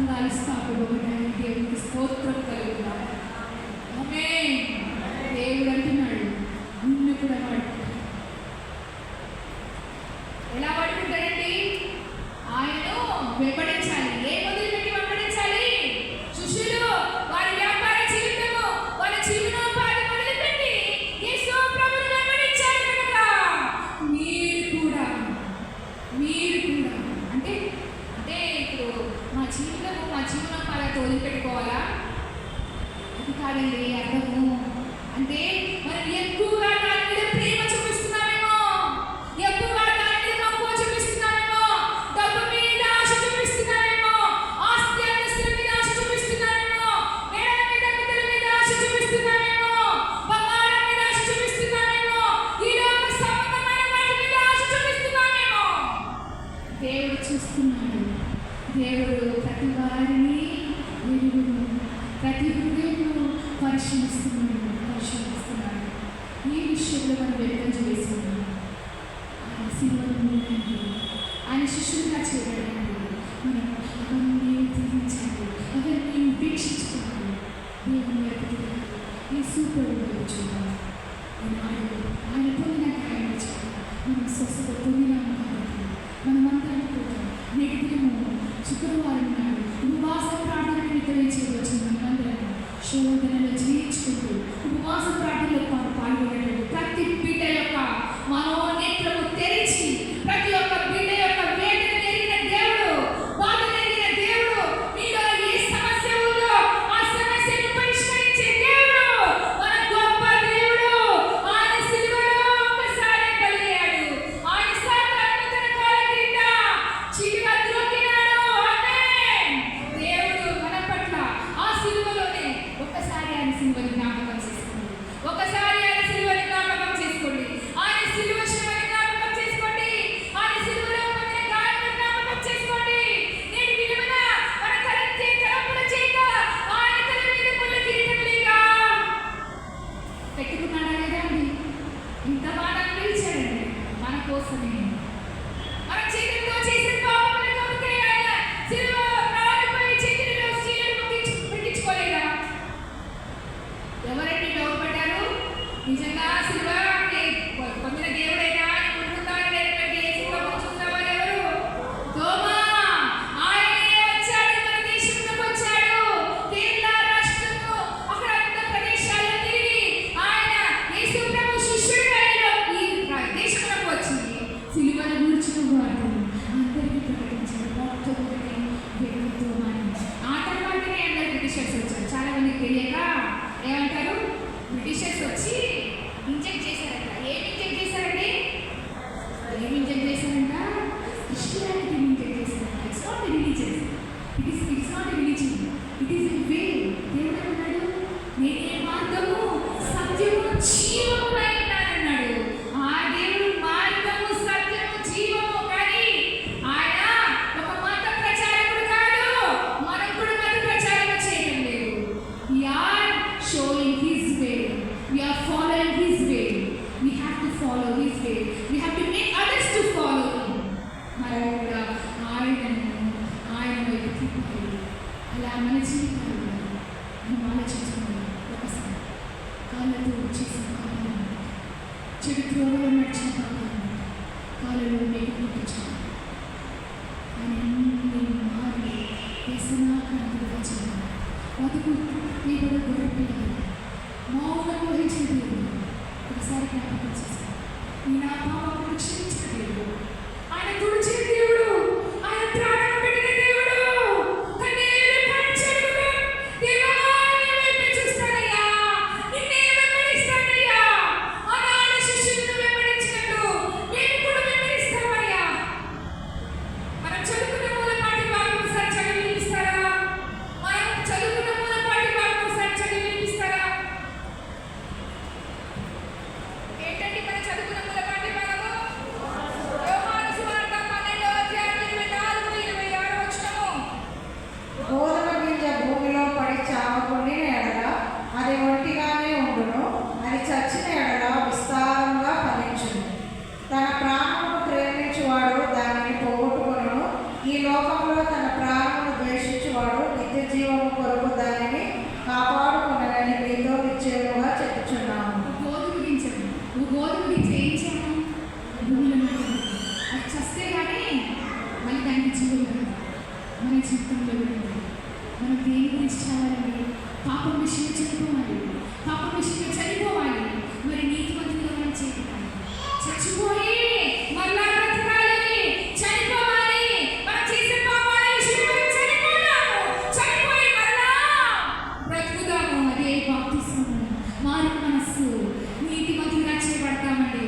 సంఘాలు స్థాపబడ్డాయి. దేవునికి స్తోత్రం కలుగుతాయి. ఆమేన్. దేవుడు అంటున్నాడు, నిన్ను కూడా వాడుకుంటాడు. ఎలా వాడుకుంటాడండి? ఆయనను వెంబడించాలి. ఏ మొదలుపెట్టి వెంబడించాలి? శిష్యులు వారి వ్యాపార జీవితము, వారి జీవనోపాధి మొదలుపెట్టి యేసు ప్రభువును వెంబడించారు కనుక మీరు కూడా అంటే ఇప్పుడు మా జీవనోపాధితో వదిలిపెట్టుకోవాలా? అది కాదండి అర్థము. అంటే మనం ఎక్కువగా దాని మీద ప్రేమ చూపిస్తున్నామేమో, ఎక్కువగా దాని మీద మక్కువ చూపిస్తున్నామేమో, డబ్బు మీద ఆశ చూపిస్తున్నామేమో, ఆస్తి అంతస్తుల మీద ఆశ చూపిస్తున్నామేమో, మేడల మీద మిద్దెల మీద ఆశ చూపిస్తున్నామేమో, బంగారం మీద ఆశ చూపిస్తున్నామేమో, ఈ లోక సంబంధమైన వాటి మీద ఆశ చూపిస్తున్నామేమో. దేవుడు చూస్తున్నాడు. దేవుడు ప్రతి వారిని ఎరుగును, ప్రతి హృదయంలో పరిశీలిస్తున్నాడు. ఈ విషయంలో మనం వెలుగం చేస్తున్నాం. ఆయన శిలువను ఆయన శిష్యులుగా చేయడానికి మనం అవన్నీ తీర్చాలి, అవన్నీ ఉపేక్షించుకోవాలి. దేవుని వైపు ఈ సూపర్ చూడాలి. ఆయన పొందిన గాయం మనం స్వస్థత పొందినాము కాబట్టి మనమంతా కూడా నేటి దినము శుక్రవారం నాడు ఉపవాస ప్రార్థన నిమిత్తం వచ్చిన మనమందరం శోధనలు జయించుకుంటూ ఉపవాస ప్రార్థనలో పాల్గొనేటప్పుడు ప్రతి బిడ్డ యొక్క మనోనేత్రము తెరిచి, ప్రతి ఒక్క బిడ్డ యొక్క వేదన ఎరిగిన దేవుడు, బాధను ఎరిగిన దేవుడు, మీలో ఏ సమస్య ఉందో ఆ సమస్యను పరిష్కరించే దేవుడు, మన గొప్ప దేవుడు. ఆయన సిలువలో ఒక్కసారి బలియాడు. ఆయన సాతాను తన కాళ్ళ కింద చీలిగా త్రొక్కినాడు. ఆమేన్. దేవుడు మన పట్ల ఆ సిలువలోనే ఒక్కసారి ఆయన సిలువని జ్ఞాపకం చేసుకోండి. ఒకసారి ఆయన సిలువని జ్ఞాపకం చేసుకోండి. ఆయన సిలువ శ్రమని జ్ఞాపకం చేసుకోండి. ఆయన సిలువలో పొందిన గాయాలను జ్ఞాపకం చేసుకోండి. నేటి దినమున మన తలంపుల చేత ఆయన తల మీద ముళ్ళ కిరీటములుగా పెట్టుకున్నాడా లేదా అండి? ఇంత బాధ అనిపించాడండి మన కోసమే. మన చేతులతో చేసిన పాపముల కొరకే ఆయన సిలువ రాళ్ళపై చేతులలో చీలను పెట్టించుకోలేదా? ఎవరండి డౌట్పడ్డారు? నిజంగా సిలువ పొందిన దేవుడైనా అనుకుంటున్నారనేటువంటి యేసు ప్రభువును చూసినవారు ఎవరు? తోమా. ఆయనే వచ్చాడు, మన దేశంలోకి వచ్చాడు. కేరళ రాష్ట్రము అక్కడ అంత ప్రదేశాల్లో తిరిగి ఆయన యేసు ప్రభు శిష్యుడిగా ఈ దేశంలోకి వచ్చి సిలువను గూర్చిన వార్తను అందరికీ ప్రకటించాడు. మొట్టమొదటి వ్యక్తి తోమాని. ఆ తర్వాతనే అందరు బ్రిటిషర్స్ వచ్చారు. చాలా మందికి తెలియక ఏమంటారు? బ్రిటిషర్స్ వచ్చి ఇంజెక్ట్ చేశారంట. ఏమి ఇంజెక్ట్ చేశారండి? క్రిస్టియానిటీని ఇంజెక్ట్ చేశారంట. It's not religious, it's not religion, it is a way. దేవుడు అన్నాడు, నేనే మార్గము సత్యము జీవము అన్నాడు. ఆ దేవుడు మార్గము సత్యము జీవము. కానీ ఆయన ఒక మత ప్రచారకుడు కాదు. మనం కూడా మత ప్రచారం చేయడం లేదు. We are showing his way. We are following his way. We have to follow his way. We have to make others to follow him. మనం కూడా ఆయన వైపు తిప్పాలి. అలా మన జీవితాల్లో మనం ఆలోచించుకున్నాం. ఒకసారి కాళ్ళతో చేసిన కాలం, చెడు త్రోవలో నడిచిన కాలం, కాళ్ళలో మేకు పుట్టించాలి. ఆయన అన్ని మారి వ్యసనాక్రాంతులుగా చేయాలి. బతుకు మీ కూడా గొర్రెపిల్లలు మౌనం వహించిన దేవుడు ఒకసారి జ్ఞాపకం చేశారు. ఈ నా పాపమును క్షమించిన దేవుడు, ఆయన తుడిచిన దేవుడు, ఆయన ప్రాణం పెట్టిన దేవుడు. కన్నీరు పంచడుగా దేవా నీ వైపే చూస్తానయ్యా, నిన్నే వెంబడిస్తానయ్యా. ఆనాడు శిష్యులను వెంబడించినట్టు మేము కూడా వెంబడిస్తామయ్యా. మనం చదువుకున్న మూలపాటి భాగం ఒకసారి చదివి వినిపిస్తారా? మనం చదువుకున్న మూలపాటి భాగం ఒకసారి చదివి వినిపిస్తారా? ఏంటండి మనం చదువుకున్న మూలపాటి భాగము? యోహాను సువార్త 12:24-26 గోధుమ గింజ భూమిలో పడి చావకుండిన ఎడల అది ఒంటిగానే ఉండును, అది చచ్చిన ఎడల విస్తారంగా ఫలించును. తన ప్రాణమును ప్రేమించువాడు దానిని పోగొట్టుకొనును, ఈ లోకంలో తన ప్రాణమును ద్వేషించువాడు కూడా మన జీవితంలో కూడా మనం దేని గురించి చావాలండి? పాపం విషయంలో చనిపోవాలి, పాపం విషయంలో చనిపోవాలి. మరి నీతిమంతులుగా మనం చేయాలి, చచ్చిపోయి మళ్ళా బ్రతకాలి, చనిపోవాలి. మనం చేసే పాపాల విషయంలో చనిపోదాము, చనిపోయి మళ్ళా బ్రతుకుదాము. అదే బాప్తిస్మము, మారు మనస్సు, నీతిమంతులుగా చేయబడతామండి.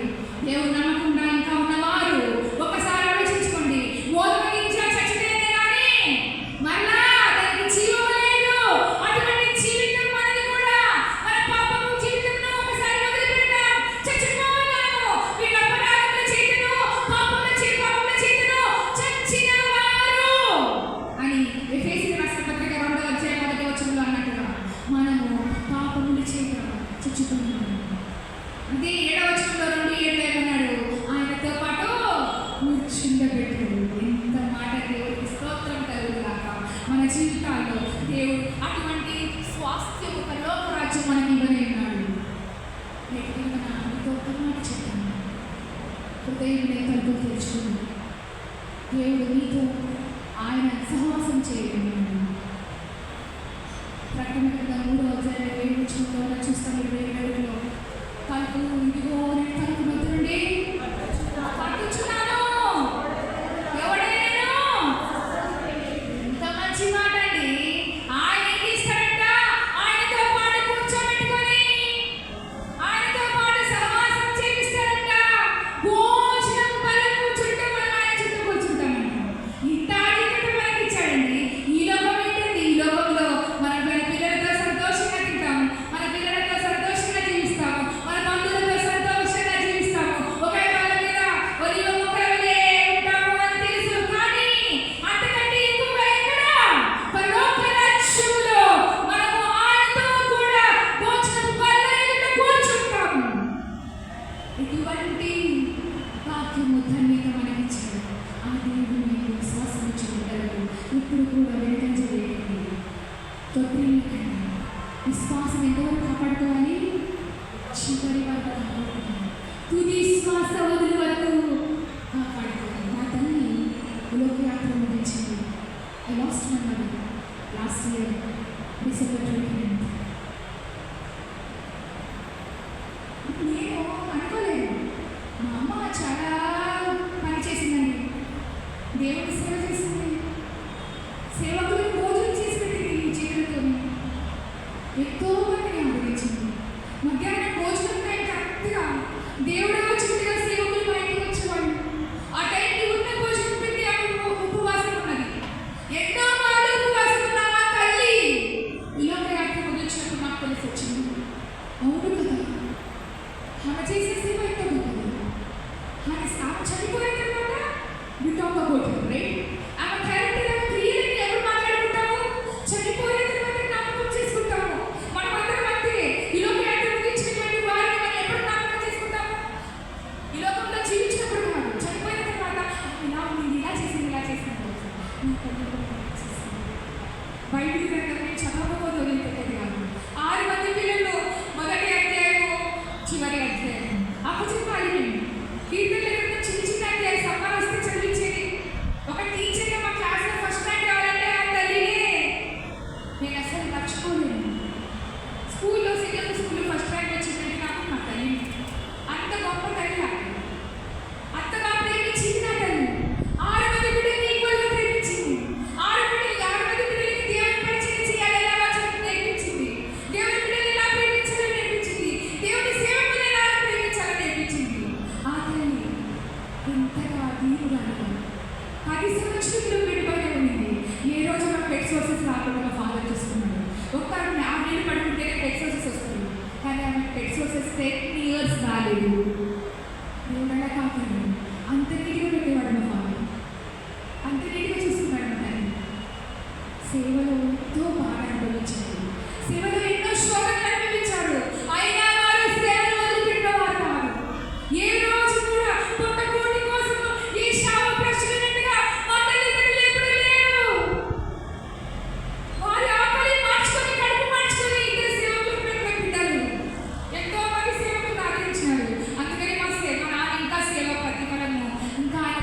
దేవుడు నమ్మకుండా ఇంకా ఉన్నవారు ఒకసారి ఆలోచించుకోండి. గోధుమ గింజ చచ్చిపోయింది కానీ మళ్ళా దానికి జీవం లేదు. అటువంటి జీవితం మనది కూడా. మన పాపము జీవితంలో ఒకసారి వదిలిపెడతాం, చచ్చిపోవాలను. వీళ్ళ అపరాధముల చేతను, పాపముల చేతను చచ్చిన వారు అని ఎఫెసీయులకు రాసిన పత్రిక 2వ అధ్యాయం 1వ వచనంలో అన్నట్టుగా మనము పాపముల చేత చచ్చిపోతున్నాము. అదే 7వ వచనంలో 2:7 ఏమన్నాడు? ఆయనతో పాటు కూర్చుండబెట్టాడు. ఎంత మాట! దేవుడికి స్తోత్రం కలుగుగాక. మన జీవితాల్లో దేవుడు అటువంటి స్వాస్థ్యం, ఒక లోకరాజ్యం మనకి ఇవ్వనే ఉన్నాడు. లేకపోతే మన మీతో ఒక మాట చెప్తాను, హృదయం తలుపులు తెరుచుకుని దేవుడు మీతో ఆయన సహవాసం చేయగలిగాడు. ప్రకటన గ్రంథం 3వ అధ్యాయం 7వ వచనంలో చూస్తాం. 27లో తలుపు, ఇదిగో నేను తలుపు వద్ద నుండి పట్టుచున్నాను, ఎవడైనా. ఎంత మంచి మాట అండి! ఆయన ఏం చేస్తాడంట? ఆయనతో పాటు కూర్చోబెట్టుకొని ఆయనతో పాటు సహవాసం చేపిస్తాడంట. భోజనం పలుకు చుట్టూ మనం ఆయన చుట్టూ కూర్చుంటామంట. ఇంత ఆధిక్యత మనకి ఇచ్చాడండి. ఈ లోకం ఏంటండి? ఈ లోకంలో మన పిల్లలతో సంతోషంగా తింటాము, మన పిల్లలతో సంతోషంగా జీవిస్తాము, మన బంధువులతో సంతోషంగా జీవిస్తాము, ఒకే వాళ్ళ మీద ఒలివ మొక్కలవలే ఉంటాము అని తెలుసు. కానీ అంతకంటే ఎక్కువగా ఎక్కడ? పరలోక రాజ్యములో మనము ఆయనతో కూడా భోజనపు బల్ల ఎదుట కూర్చుంటాము. ఇటువంటి వాక్యము ధన్యత మనకిచ్చాడు. ఆ దేవుడు మీకు విశ్వాసం ఇచ్చుకుంటారు. ఇప్పుడు కూడా వెనుకంజలేయండి, తొట్టిల్లుకండి. విశ్వాసం ఎంతవరకు కాపాడుకోవాలి? చివరి వరకు కాపాడుకోవాలి, తుది శ్వాస వదిలి వరకు కాపాడుకోవాలి. నా తల్లి లోకయాత్ర ముగించింది. I lost my mother last year December 29th. నేను అనుకోలేదు. మా అమ్మ చాలా పని చేసిందండి, దేవుడి సేవ చేసింది, సేవకులకు భోజనం చేసి పెట్టింది ఈ చేతులతో. ఎంతో మందిని ఆదరించింది. మధ్యాహ్నం భోజనం టైం కరెక్ట్గా దేవుడు వచ్చినట్టుగా సేవకులు మా ఇంటికి వచ్చేవాళ్ళు. ఆ టైంకి ఉన్న భోజనం పెట్టి ఉపవాసం ఉన్నది. ఎన్నో వాళ్ళు ఉపవాసం ఉన్న మా తల్లి ఇలాగ యాత్ర ముగించినప్పుడు నాకు తెలిసి వచ్చింది. అవును కదా, ఆమె చేసే సేవ ఎంతో గొప్పది. ఆమె చనిపోయిన తర్వాత we talk about her, right? ఆమె క్యారెక్టర్, ఆమె క్రియలని ఎవరు మాట్లాడుకుంటాము? చనిపోయిన తర్వాత జ్ఞాపకం చేసుకుంటాము. మనమందరం అంతే. ఈ లోక యాత్ర ముగించినటువంటి వారిని మనం ఎప్పుడు జ్ఞాపకం చేసుకుంటాము? ఈ లోకంలో జీవించినప్పుడు కాదు, చనిపోయిన తర్వాత ఇలా ఉంది, ఇలా చేసింది, ఇలా చేసింది. బైబిల్ గ్రంథం నేను చదవకపోతే వదిలిపెట్టేది కాదు. 6 మంది పిల్లలు, మొదటి అధ్యాయము చివరి అధ్యాయం అప్పచెప్పాలి. నేను కీర్తనల గ్రంథం చిన్న చిన్న అధ్యాయం సమ్మర్ వస్తే చదివించేది. ఒక టీచర్గా మా క్లాస్లో ఫస్ట్ ర్యాంక్ కావాలంటే ఆ తల్లినే నేను అసలు మర్చిపోలేను. స్కూల్లో సెకండ్ స్కూల్లో ఫస్ట్ ర్యాంక్ వచ్చిందంటే నాకు మా తల్లి. అంత గొప్ప తల్లి, అంతగా ప్రేమించింది నా తల్లి. 6 మంది బిడ్డలు ఈక్వల్గా ప్రేమించింది. 6 మంది బిడ్డలకి దేవుని పరిచయం చేయాలి ఎలా నేర్పించింది. దేవుని బిడ్డలు ఎలా ప్రేమించాలని నేర్పించింది. దేవుని సేవకులు ఎలా ప్రేమించాలని నేర్పించింది. ఆ తల్లి ఎంతగా దీవురాలుగా 10 సంవత్సరాలు విడిపోయి ఉంది. ఏ రోజు నాకు పెట్ సోర్సెస్ రాకుండా మా ఫాదర్ చూసుకున్నాడు. ఒక్కరు 6 నెలలు పడుకుంటేనే పెట్ సోర్సెస్ వస్తుంది. కానీ ఆమె పెట్ సోర్సెస్ 10 years రాలేదు. దేవుడు అలా కాకుండా అంత నీటిగా పెట్టేవాడు మా ఫాదర్, అంత నీటిగా చూసుకున్నాడు మా తల్లి. సేవలో ఎంతో బాగా అనుభవించాడు, సేవలో ఎన్నో శోధనలు అనుభవించాడు. అయినా వారు సేవలు వదిలిపెట్టేవారు కాదు. ఏ రోజు కూడా పొట్టకూటి కోసం ఈ శాప ప్రశ్నట్టుగా మా తల్లిదండ్రులు ఎప్పుడు లేరు. వారి ఆకలి మార్చుకొని, కడుపు మార్చుకొని ఇద్దరు సేవకులు పెట్టిన బిడ్డలు. ఎంతో మంది సేవకులు ఆదరించినారు. అందుకని మా నాన్న ఇంకా సేవ ప్రతిఫలము ఇంకా ఆయన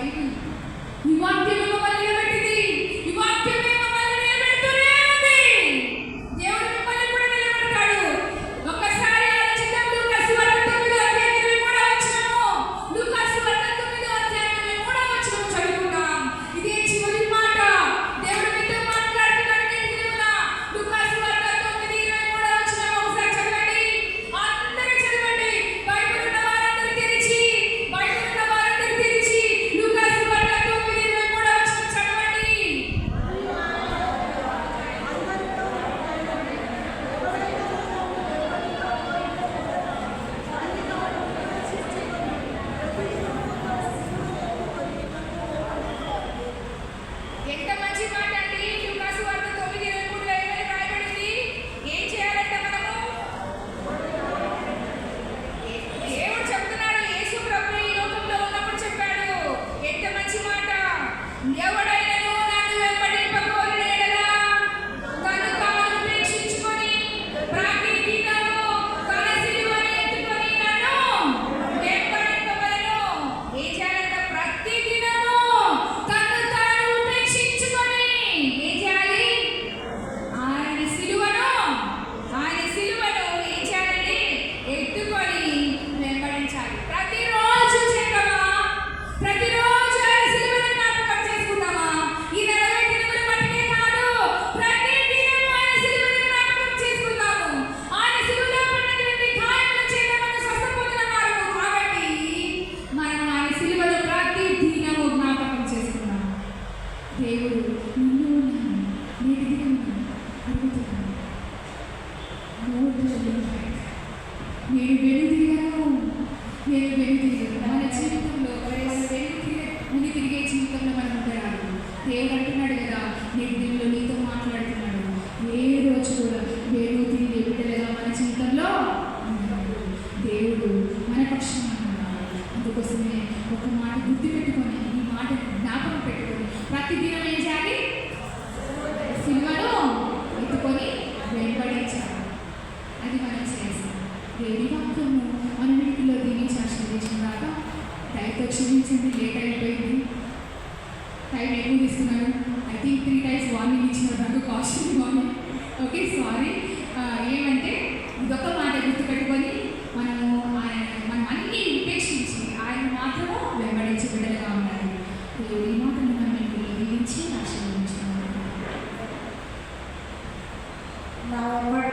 బైబిల్. ఈ వాక్యమే మమ్మల్ని నిలబెట్టింది. ఈ వాక్యమే మమ్మల్ని నిలబెడుతూనే ఉంది. దేవుడు మిమ్మల్ని కూడా నిలబెడతాడు. ఒక్కసారి ఆలోచిద్దాం. లూకాసు వార్త 9వ అధ్యాయం 23వ వచనము. లూకాసు వార్త 9వ అధ్యాయం 23వ వచనము చదువుకుందాం. ఇదే చివరి మాట. దేవుడు మీతో మాట్లాడుతున్నాడు నేను వినునా. లూకాసు వార్త 9:23వ వచనం ఒకసారి చదవండి. అందరూ చదవండి. బైబిల్ ఉన్న వారందరూ తెరిచి లూకాసు వార్త 9:23వ వచనం చదవండి. ఎంత మంచి మాట అండి. లూకాసు వార్త 9:23లో ఏమని రాయబడింది? ఏం చేయాలంట మనము? దేవుడు చెప్తున్నాడు. యేసు ప్రభు ఈ లోకంలో ఉన్నప్పుడు చెప్పాడు. ఎంత మంచి మాట. ఎవడైనను నన్ను వెంబడింపకోరిన యెడల తను తాను ఉపేక్షించుకొని ప్రతిదినము తన సిలువను ఎత్తుకొని నన్ను వెంబడింపవలెను. ఏం చేయాలంట? ప్రతిదినము తను తాను ఉపేక్షించుకొని ఏం చేయాలి? ఆయన సిలువను ఏం చేయాలండి? ఎత్తుకొని వెంబడించాలి. ప్రతిరోజు చేద్దామా? ప్రతిరోజు ఆయన సిలువను జ్ఞాపకం చేసుకుందామా? ఈ 40 దినములు మటుకే కాదు, ప్రతి దినము ఆయన సిలువను జ్ఞాపకం చేసుకుందాము. ఆయన సిలువలో పడినటువంటి గాయముల చేత మనం స్వస్థపొందిన వారము కాబట్టి మనం ఆయన సిలువను ప్రతి దినము జ్ఞాపకం చేసుకుందాము. దేవుడు నిన్ను నన్ను నేటి దినము అడుగుతున్నాడు. నేను వెనుదిరిగాను. మన జీవితంలో ముందు తిరిగే జీవితంలో మనం ఉంటారు. దేవుడు అంటున్నాడు కదా, నేటి దినంలో నీతో మాట్లాడుతున్నాడు. ఏ రోజు కూడా వేరు తిరిగే బిడ్డలుగా మన జీవితంలో ఉన్నాడు. దేవుడు మన పక్షాన ఉన్నాడు. అందుకోసమే ఒక మాట గుర్తుపెట్టుకొని, ఈ మాట జ్ఞాపకం పెట్టుకొని ప్రతిదినం ఏం చేయాలి? సిలువను ఎత్తుకొని వెంబడించాలి. అది మనం చేస్తాం. దేవుడి వాక్యము మన వీటిలో దీవించి ఆశీర్వదించిన దాక దయతో క్షమించండి. లేట్ అయిపోయింది. టైం ఎక్కువ తీసుకున్నాను. ఐ థింక్ 3 times వార్నింగ్ ఇచ్చినారు నాకు. Caution warning. Okay, sorry. ఏమంటే ఇదొక మాట గుర్తుపెట్టుకొని మనం అన్ని ఉపేక్షించి ఆయన మాత్రము వెంబడించి బిడ్డలుగా ఉండాలి. దేవుడి మాటను మనం దీవించి ఆశీర్వదించుకున్నాను. నా వెంబడి